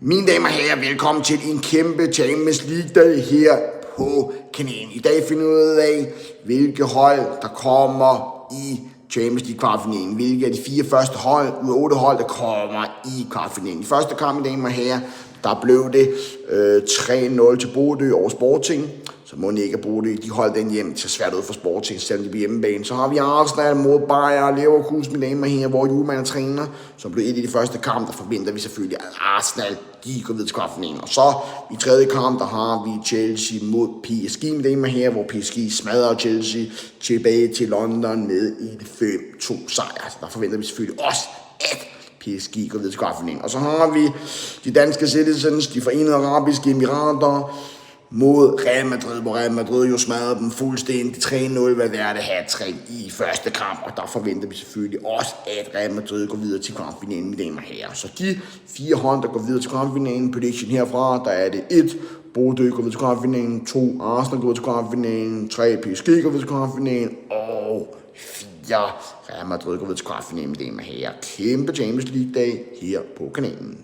Mine damer og herrer, velkommen til en kæmpe Champions League-dag her på kanalen. I dag finder vi ud af, hvilke hold, der kommer i Champions League-kvartfinalen. Hvilke af de 4 første hold ud af 8 hold, der kommer i kvartfinalen. I første kamp, mine damer og herrer, der blev det 3-0 til Bodø over Sporting. Så må ikke Bodø, de holdt den hjem til svært ud for Sporting, selvom de bliver hjemmebane. Så har vi Arsenal mod Bayer og Leverkusen, mine damer her, hvor Juhlmann er træner, som blev et i de første kamp. Der forventer vi selvfølgelig, at Arsenal, de går videre til kvartfinalen. Og så i tredje kamp, der har vi Chelsea mod PSG, mine damer her, hvor PSG smadrer Chelsea tilbage til London med en 5-2 sejr. Så der forventer vi selvfølgelig også, at PSG går videre til kvartfinalen. Og så har vi de danske citizens, de forenede arabiske emirater, mod Real Madrid, hvor Real Madrid jo smadrede dem fuldstændig 3-0, hvad det er det hat-trick i første kamp, og der forventer vi selvfølgelig også, at Real Madrid går videre til kvartfinalen, mine damer og herrer. Så de 4 hold, der går videre til kvartfinalen, prediction herfra, der er det 1, Bodø går videre til kvartfinalen, 2, Arsenal går videre til kvartfinalen, 3, PSG går videre til kvartfinalen, og 4, Real Madrid går videre til kvartfinalen, mine damer og herrer. Kæmpe Champions League-dag her på kanalen.